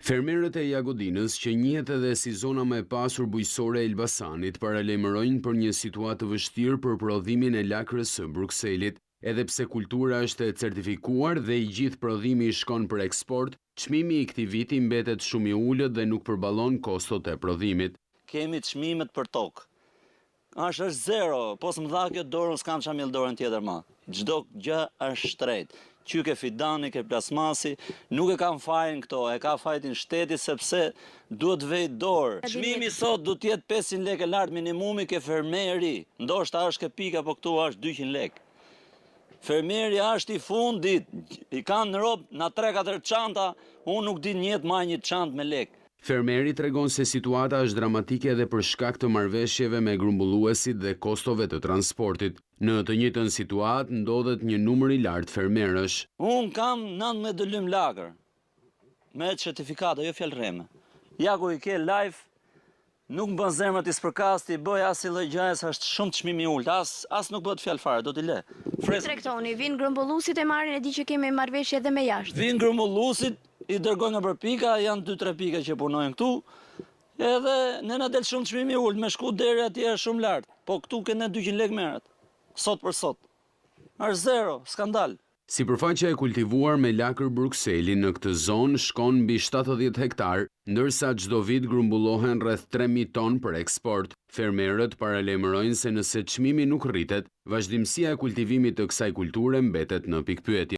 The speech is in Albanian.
Fermerët e Jagodinës, që njihet edhe si zona më e pasur bujqësore e Elbasanit, paralajmërojnë për një situatë të vështirë për prodhimin e lakrës së Brukselit. Edhe pse kultura është e certifikuar dhe i gjithë prodhimi i shkon për eksport, çmimi i këtij viti mbetet shumë i ulët dhe nuk përballon kostot e prodhimit. Kemi çmimet për tokë. Është zero, po s'm dha kjo dorën, s'kam çam miell dorën tjetër më. Çdo gjë është shtrejt. Qyke fidani, ke plasmasi, nuk e kam fajin këto, e ka fajtin shteti sepse duhet vejt dorë. Çmimi sot du tjetë 500 lekë lartë minimumi ke fermeri, ndoshta është ke pika, po këtu është 200 lekë. Fermeri është i fundit, i kanë në ropë na 3-4 çanta, unë nuk di njët ma një çantë me lekë. Fermeri tregon se situata është dramatike edhe për shkak të marrëveshjeve me grumbulluesit dhe kostove të transportit. Në të njëjtën situatë ndodhet një numër i lartë fermerësh. Unë kam 19 dëlym lagër, me certifikata, jo fjalë rreme. Ja ku i ke live, nuk më bën zemra t'i spërkasti, bëj as i lloj gjaje, është shumë çmimi i ulët, as nuk bëhet fjalë fare, do t'i le. Trektoni, vinë grumbulluesit e marrin, e di që kemi marrëveshje edhe me jashtë. Vinë grumbulluesit, i dërgojnë për pika, janë 2-3 pika që punojnë këtu, edhe ne na del shumë çmimi i ulët, me shku deri atje është shumë lart, po këtu kene 200 lekë merret, sot për sot. Është zero, skandal. Sipërfaqja e kultivuar me lakër Brukseli në këtë zonë shkon mbi 70 hektar, ndërsa çdo vit grumbullohen rreth 3000 ton për eksport. Fermerët paralajmërojnë se nëse çmimi nuk rritet, vazhdimësia e kultivimit të kësaj kulture mbetet në pikpyetje.